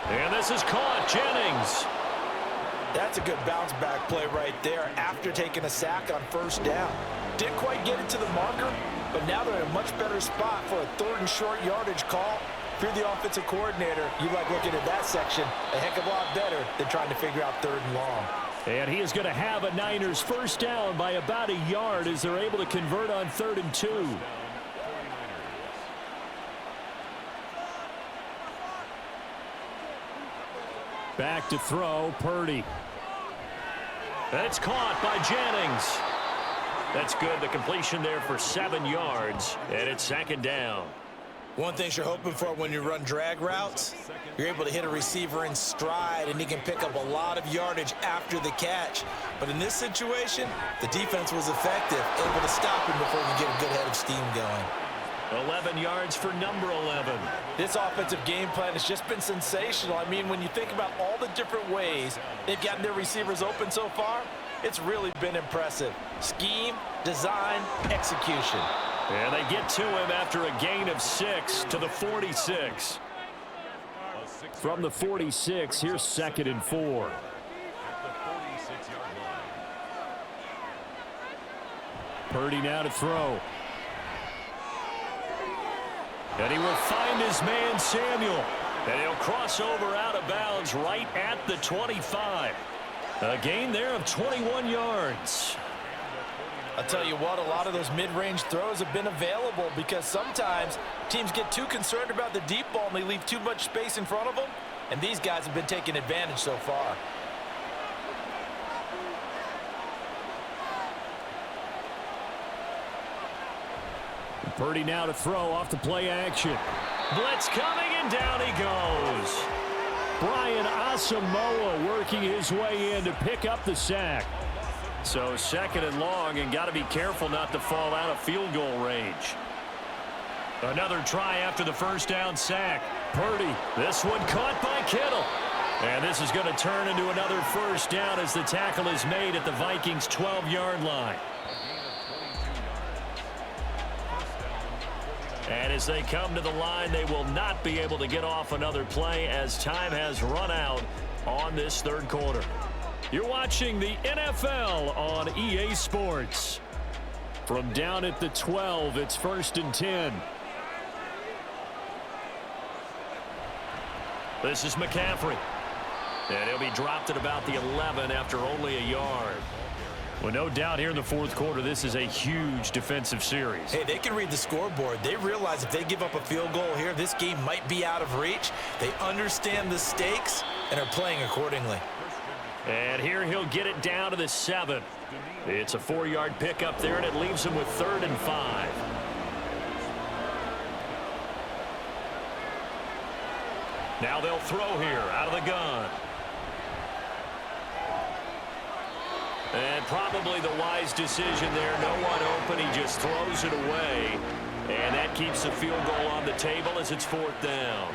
S5: And this is caught. Jennings.
S4: That's a good bounce-back play right there after taking a sack on first down. Didn't quite get it to the marker, but now they're in a much better spot for a 3rd and short yardage call. If you're the offensive coordinator, you like looking at that section a heck of a lot better than trying to figure out 3rd and long.
S2: And he is going to have a Niners first down by about a yard as they're able to convert on 3rd and 2. Back to throw, Purdy.
S5: That's caught by Jennings. That's good. The completion there for 7 yards, and it's 2nd down.
S3: One thing you're hoping for when you run drag routes, you're able to hit a receiver in stride, and he can pick up a lot of yardage after the catch. But in this situation, the defense was effective, able to stop him before he get a good head of steam going.
S5: 11 yards for number 11.
S4: This offensive game plan has just been sensational. I mean, when you think about all the different ways they've gotten their receivers open so far, it's really been impressive. Scheme, design, execution.
S5: And they get to him after a gain of 6 to the 46.
S2: From the 46, here's 2nd and 4. Purdy now to throw.
S5: And he will find his man Samuel. And he'll cross over out of bounds right at the 25. A gain there of 21 yards.
S4: I'll tell you what, a lot of those mid-range throws have been available because sometimes teams get too concerned about the deep ball and they leave too much space in front of them, and these guys have been taking advantage so far.
S2: Purdy now to throw off the play action.
S5: Blitz coming, and down he goes.
S2: Brian Asamoah working his way in to pick up the sack.
S5: So 2nd and long, and got to be careful not to fall out of field goal range. Another try after the first down sack. Purdy, this one caught by Kittle. And this is going to turn into another first down as the tackle is made at the Vikings' 12-yard line. And as they come to the line, they will not be able to get off another play as time has run out on this 3rd quarter. You're watching the NFL on EA Sports. From down at the 12, it's 1st and 10. This is McCaffrey. And he'll be dropped at about the 11 after only a yard. Well, no doubt here in the 4th quarter, this is a huge defensive series.
S3: Hey, they can read the scoreboard. They realize if they give up a field goal here, this game might be out of reach. They understand the stakes and are playing accordingly.
S5: And here he'll get it down to the 7. It's a 4-yard pickup there, and it leaves him with 3rd and 5. Now they'll throw here out of the gun. And probably the wise decision there. No one open. He just throws it away. And that keeps the field goal on the table as it's 4th down.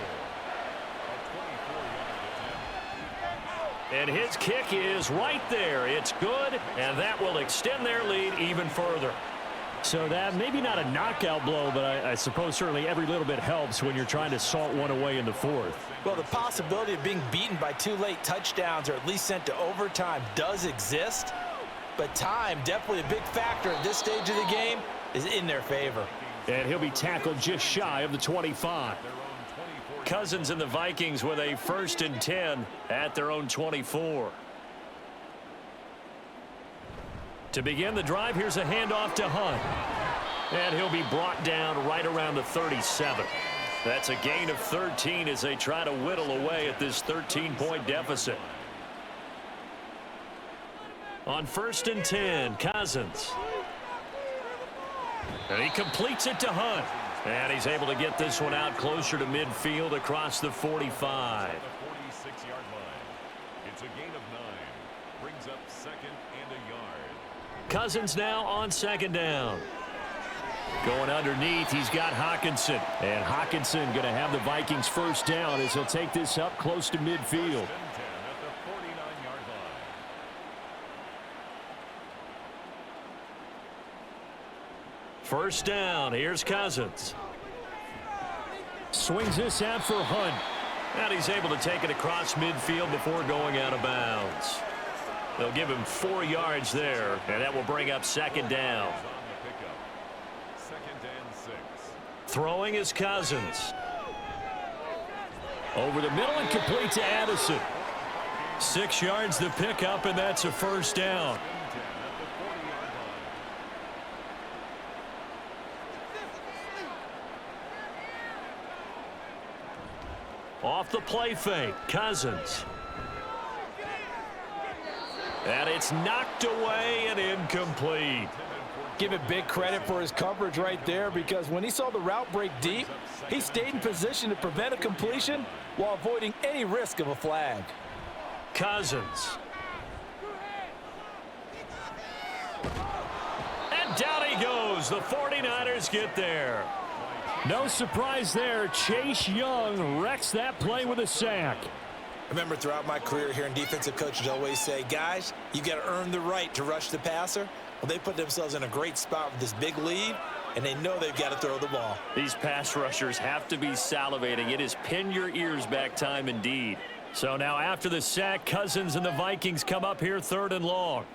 S5: And his kick is right there. It's good, and that will extend their lead even further.
S2: So that maybe not a knockout blow, but I suppose certainly every little bit helps when you're trying to salt one away in the 4th.
S4: Well, the possibility of being beaten by 2 late touchdowns or at least sent to overtime does exist, but time, definitely a big factor at this stage of the game, is in their favor.
S2: And he'll be tackled just shy of the 25.
S5: Cousins and the Vikings with a 1st and 10 at their own 24. To begin the drive, here's a handoff to Hunt. And he'll be brought down right around the 37. That's a gain of 13 as they try to whittle away at this 13-point deficit. On 1st and 10, Cousins. And he completes it to Hunt. And he's able to get this one out closer to midfield across the 45.
S8: The 46-yard line. It's a gain of 9. Brings up 2nd and a yard.
S5: Cousins now on 2nd down.
S2: Going underneath, he's got Hawkinson. And Hawkinson going to have the Vikings first down as he'll take this up close to midfield.
S5: First down, here's Cousins.
S2: Swings this out for Hunt.
S5: And he's able to take it across midfield before going out of bounds. They'll give him 4 yards there, and that will bring up second down. Throwing is Cousins.
S2: Over the middle and complete to Addison.
S5: 6 yards the pickup, and that's a first down. Off the play fake, Cousins. And it's knocked away and incomplete.
S4: Give it big credit for his coverage right there, because when he saw the route break deep, he stayed in position to prevent a completion while avoiding any risk of a flag.
S5: Cousins. And down he goes. The 49ers get there.
S2: No surprise there. Chase Young wrecks that play with a sack.
S3: Remember, throughout my career here in defensive coaches always say, guys, you got to earn the right to rush the passer. Well, they put themselves in a great spot with this big lead, and they know they've got to throw the ball.
S5: These pass rushers have to be salivating. It is pin your ears back time indeed.
S2: So now after the sack, Cousins and the Vikings come up here 3rd and long.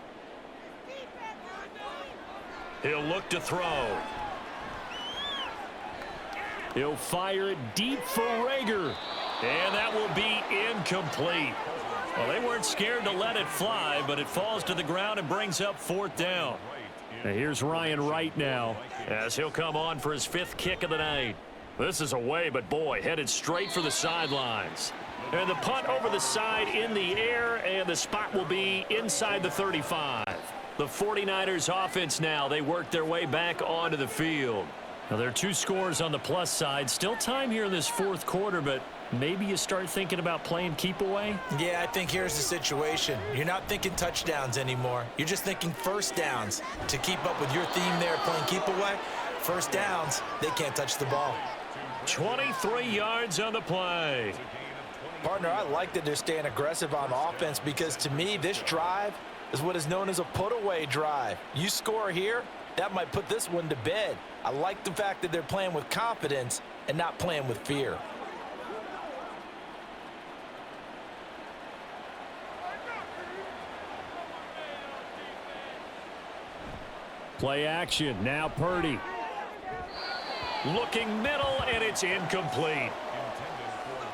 S5: He'll look to throw.
S2: He'll fire it deep for Rager.
S5: And that will be incomplete. Well, they weren't scared to let it fly, but it falls to the ground and brings up 4th down.
S2: Now here's Ryan Wright now,
S5: as he'll come on for his 5th kick of the night. This is away, but boy, headed straight for the sidelines. And the punt over the side in the air, and the spot will be inside the 35. The 49ers offense now, they work their way back onto the field.
S2: Now there are 2 scores on the plus side. Still time here in this 4th quarter, but maybe you start thinking about playing keep away?
S3: Yeah, I think here's the situation. You're not thinking touchdowns anymore. You're just thinking first downs. To keep up with your theme there, playing keep away, first downs, they can't touch the ball.
S5: 23 yards on the play.
S4: Partner, I like that they're staying aggressive on offense, because to me, this drive is what is known as a put-away drive. You score here, that might put this one to bed. I like the fact that they're playing with confidence and not playing with fear.
S2: Play action, now Purdy.
S5: Looking middle, and it's incomplete.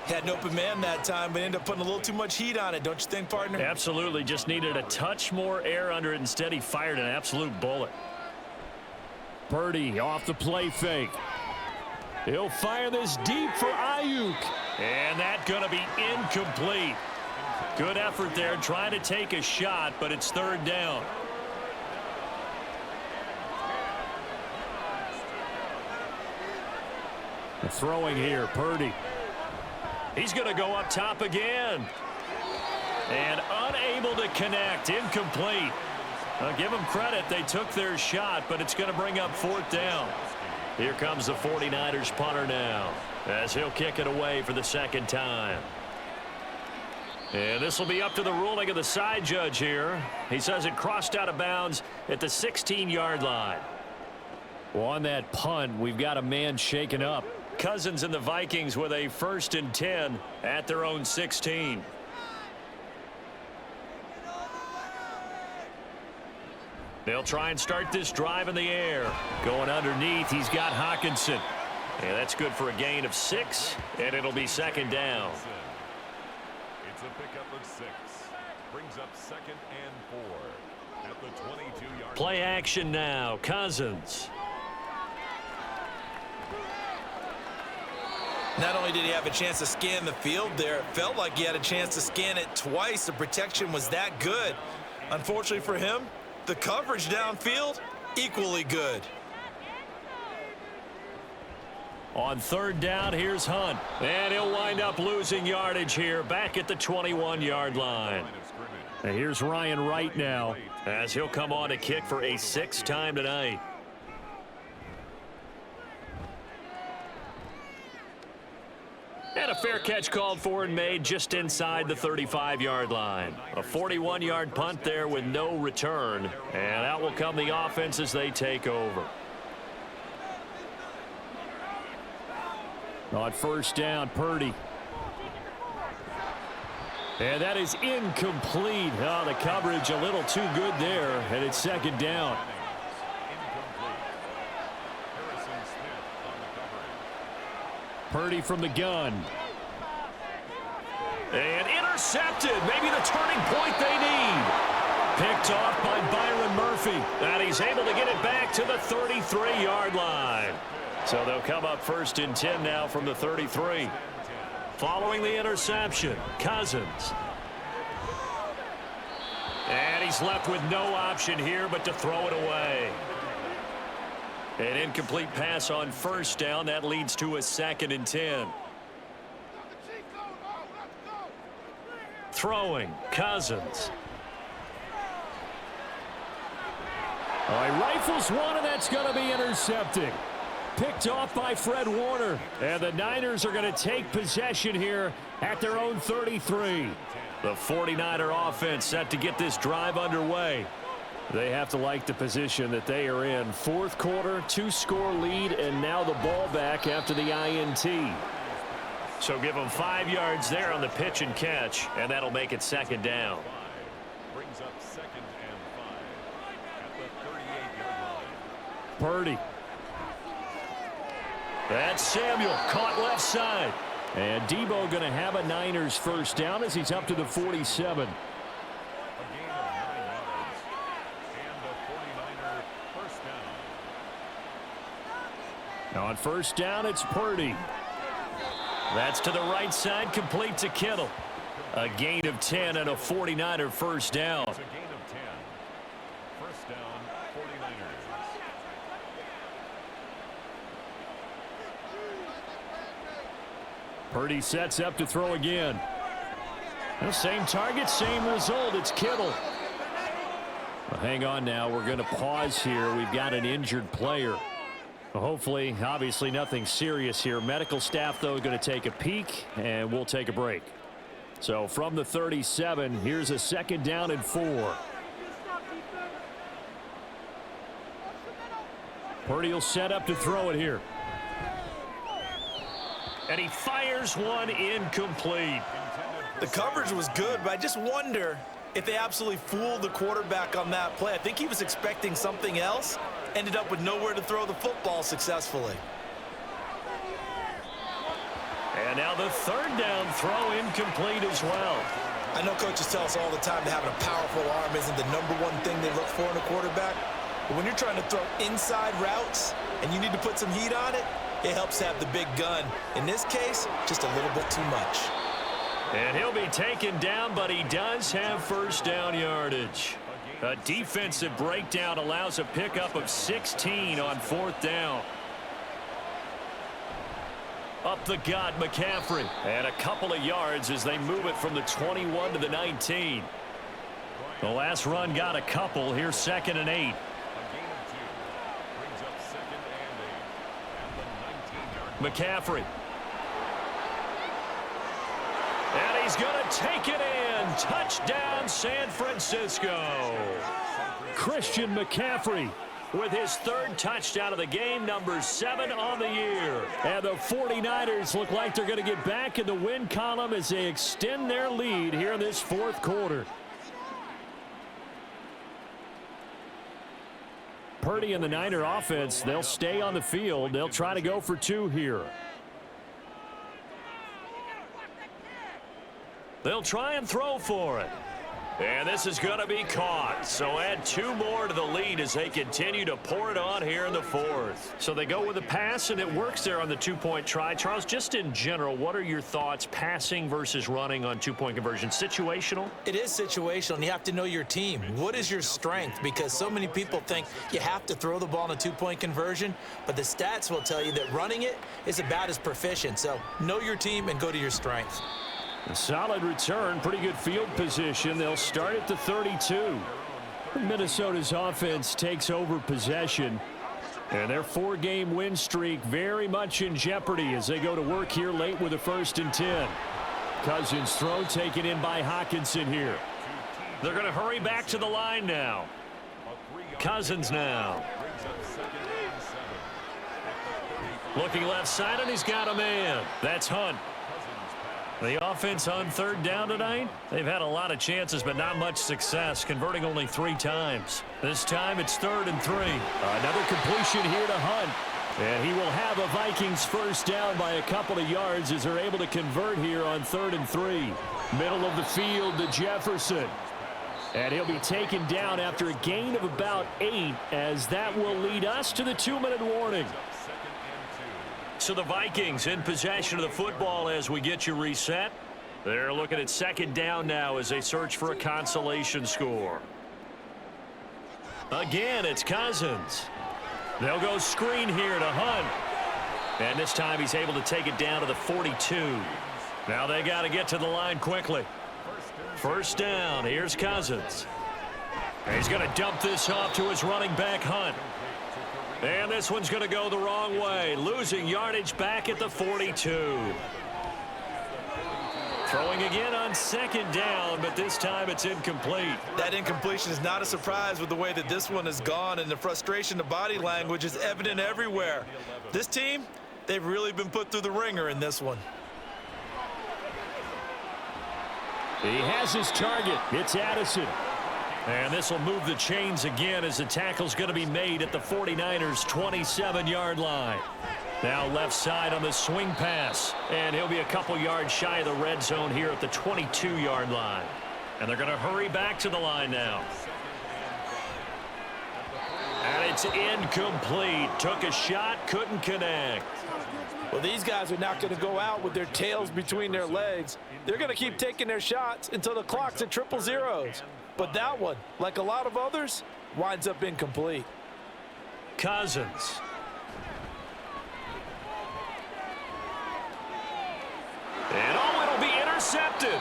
S3: Had an open man that time, but ended up putting a little too much heat on it, don't you think, partner?
S5: Absolutely, just needed a touch more air under it. Instead, he fired an absolute bullet.
S2: Purdy off the play fake. He'll fire this deep for Ayuk.
S5: And that's going to be incomplete. Good effort there, trying to take a shot, but it's 3rd down.
S2: The throwing here, Purdy.
S5: He's going to go up top again. And unable to connect, incomplete. I'll give them credit, they took their shot, but it's going to bring up 4th down. Here comes the 49ers punter now, as he'll kick it away for the 2nd time. And this will be up to the ruling of the side judge here. He says it crossed out of bounds at the 16-yard line.
S2: Well, on that punt, we've got a man shaken up.
S5: Cousins and the Vikings with a 1st and 10 at their own 16. They'll try and start this drive in the air.
S2: Going underneath, he's got Hawkinson.
S5: And that's good for a gain of 6, and it'll be 2nd down.
S8: It's a pickup of 6. Brings up 2nd and 4 at the 22-yard
S5: Play action now, Cousins.
S3: Not only did he have a chance to scan the field there, it felt like he had a chance to scan it twice. The protection was that good. Unfortunately for him, the coverage downfield, equally good.
S5: On 3rd down, here's Hunt. And he'll wind up losing yardage here, back at the 21-yard line.
S2: And here's Ryan Wright now,
S5: as he'll come on to kick for a 6th time tonight.
S2: Fair catch called for and made just inside the 35-yard line. A 41-yard punt there with no return. And out will come the offense as they take over. On first down, Purdy. And that is incomplete. Oh, the coverage a little too good there, and it's second down. Purdy from the gun. And intercepted. Maybe the turning point they need. Picked off by Byron Murphy. And he's able to get it back to the 33-yard line. So they'll come up first and 10 now from the 33. Following the interception, Cousins. And he's left with no option here but to throw it away. An incomplete pass on first down. That leads to a 2nd and 10. Throwing, Cousins. All right, rifles one, and that's going to be intercepted. Picked off by Fred Warner. And the Niners are going to take possession here at their own 33. The 49er offense set to get this drive underway. They have to like the position that they are in. Fourth quarter, 2-score lead, and now the ball back after the INT. So give them 5 yards there on the pitch and catch, and that'll make it second down.
S8: Brings up 2nd and 5 at the 38-yard line.
S2: Purdy. That's Samuel, caught left side. And Debo going to have a Niners first down as he's up to the 47. On first down, it's Purdy. That's to the right side, complete to Kittle. A gain of 10 and a 49er first down.
S8: It's a gain of 10. First down, 49ers.
S2: Purdy sets up to throw again. Well, same target, same result. It's Kittle. Well, hang on now. We're going to pause here. We've got an injured player. Hopefully, obviously nothing serious here. Medical staff, though, going to take a peek, and we'll take a break. So from the 37, here's a 2nd down and 4. Purdy will set up to throw it here. And he fires one incomplete.
S3: The coverage was good, but I just wonder if they absolutely fooled the quarterback on that play. I think he was expecting something else. Ended up with nowhere to throw the football successfully.
S2: And now the 3rd down throw incomplete as well.
S3: I know coaches tell us all the time that having a powerful arm isn't the #1 thing they look for in a quarterback. But when you're trying to throw inside routes and you need to put some heat on it, it helps have the big gun. In this case, just a little bit too much.
S2: And he'll be taken down, but he does have first down yardage. A defensive breakdown allows a pickup of 16 on 4th down. Up the gut, McCaffrey. And a couple of yards as they move it from the 21 to the 19. The last run got a couple. Here's 2nd and 8.
S8: A gain of 2. Brings up 2nd and 8 at the 19-yard line.
S2: McCaffrey. And he's going to take it in. Touchdown, San Francisco. Christian McCaffrey with his 3rd touchdown of the game, number 7 on the year. And the 49ers look like they're going to get back in the win column as they extend their lead here in this 4th quarter. Purdy and the Niner offense, they'll stay on the field. They'll try to go for 2 here. They'll try and throw for it. And this is going to be caught. So add 2 more to the lead as they continue to pour it on here in the 4th. So they go with a pass, and it works there on the 2-point try. Charles, just in general, what are your thoughts passing versus running on 2-point conversion? Situational?
S3: It is situational, and you have to know your team. What is your strength? Because so many people think you have to throw the ball in a 2-point conversion, but the stats will tell you that running it is about as proficient. So know your team and go to your strength.
S2: A solid return, pretty good field position. They'll start at the 32. Minnesota's offense takes over possession. And their 4-game win streak very much in jeopardy as they go to work here late with a 1st and 10. Cousins throw taken in by Hockenson here.
S5: They're going to hurry back to the line now. Cousins now. Looking left side, and he's got a man. That's Hunt. The offense on 3rd down tonight, they've had a lot of chances, but not much success, converting only 3 times. This time it's 3rd and 3.
S2: Another completion here to Hunt. And he will have a Vikings 1st down by a couple of yards as they're able to convert here on 3rd and 3. Middle of the field to Jefferson. And he'll be taken down after a gain of about 8, as that will lead us to the 2-minute warning.
S5: So the Vikings in possession of the football as we get you reset. They're looking at 2nd down now as they search for a consolation score. Again, it's Cousins. They'll go screen here to Hunt. And this time he's able to take it down to the 42. Now they got to get to the line quickly. 1st down. Here's Cousins. And he's going to dump this off to his running back, Hunt. And this one's going to go the wrong way, losing yardage back at the 42. Throwing again on 2nd down, but this time it's incomplete.
S3: That incompletion is not a surprise with the way that this one has gone, and the frustration, the body language is evident everywhere. This team, they've really been put through the ringer in this one.
S2: He has his target. It's Addison.
S5: And this will move the chains again as the tackle's going to be made at the 49ers' 27-yard line. Now left side on the swing pass. And he'll be a couple yards shy of the red zone here at the 22-yard line. And they're going to hurry back to the line now. And it's incomplete. Took a shot, couldn't connect.
S4: Well, these guys are not going to go out with their tails between their legs. They're going to keep taking their shots until the clock's at 000. But that one, like a lot of others, winds up incomplete.
S5: Cousins. And it'll be intercepted.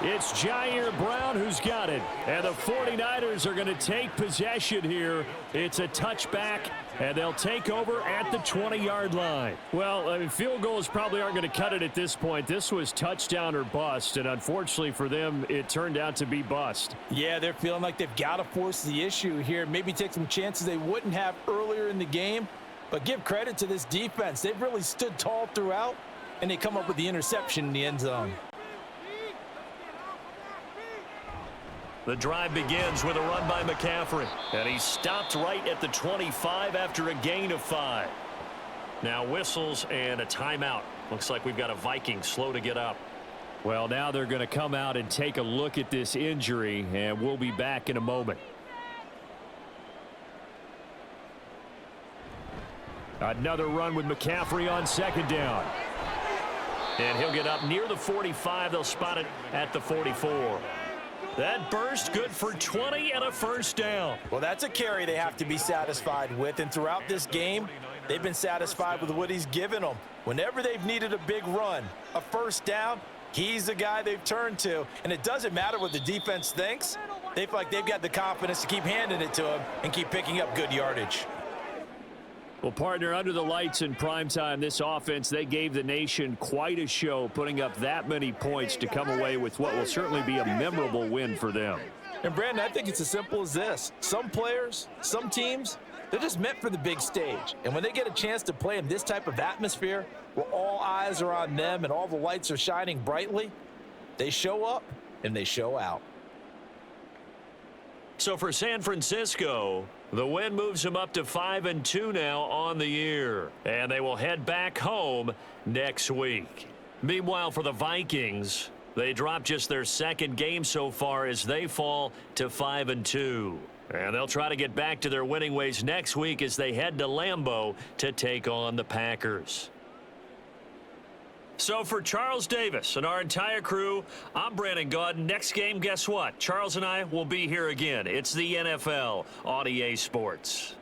S2: It's Jair Brown who's got it. And the 49ers are going to take possession here. It's a touchback, and they'll take over at the 20-yard line. Well, I mean, field goals probably aren't going to cut it at this point. This was touchdown or bust, and unfortunately for them, it turned out to be bust.
S4: Yeah, they're feeling like they've got to force the issue here. Maybe take some chances they wouldn't have earlier in the game. But give credit to this defense. They've really stood tall throughout, and they come up with the interception in the end zone.
S5: The drive begins with a run by McCaffrey. And he stopped right at the 25 after a gain of 5. Now whistles and a timeout. Looks like we've got a Viking slow to get up.
S2: Well, now they're going to come out and take a look at this injury, and we'll be back in a moment. Another run with McCaffrey on 2nd down.
S5: And he'll get up near the 45. They'll spot it at the 44. That burst good for 20 and a 1st down.
S4: Well, that's a carry they have to be satisfied with. And throughout this game, they've been satisfied with what he's given them. Whenever they've needed a big run, a 1st down, he's the guy they've turned to. And it doesn't matter what the defense thinks. They feel like they've got the confidence to keep handing it to him and keep picking up good yardage.
S2: Well, partner, under the lights in primetime, this offense, they gave the nation quite a show, putting up that many points to come away with what will certainly be a memorable win for them.
S4: And, Brandon, I think it's as simple as this. Some players, some teams, they're just meant for the big stage. And when they get a chance to play in this type of atmosphere, where all eyes are on them and all the lights are shining brightly, they show up and they show out.
S5: So for San Francisco, the win moves them up to 5-2 now on the year. And they will head back home next week. Meanwhile, for the Vikings, they drop just their 2nd game so far as they fall to 5-2. And they'll try to get back to their winning ways next week as they head to Lambeau to take on the Packers. So for Charles Davis and our entire crew, I'm Brandon Gaudin. Next game, guess what? Charles and I will be here again. It's the NFL on EA Sports.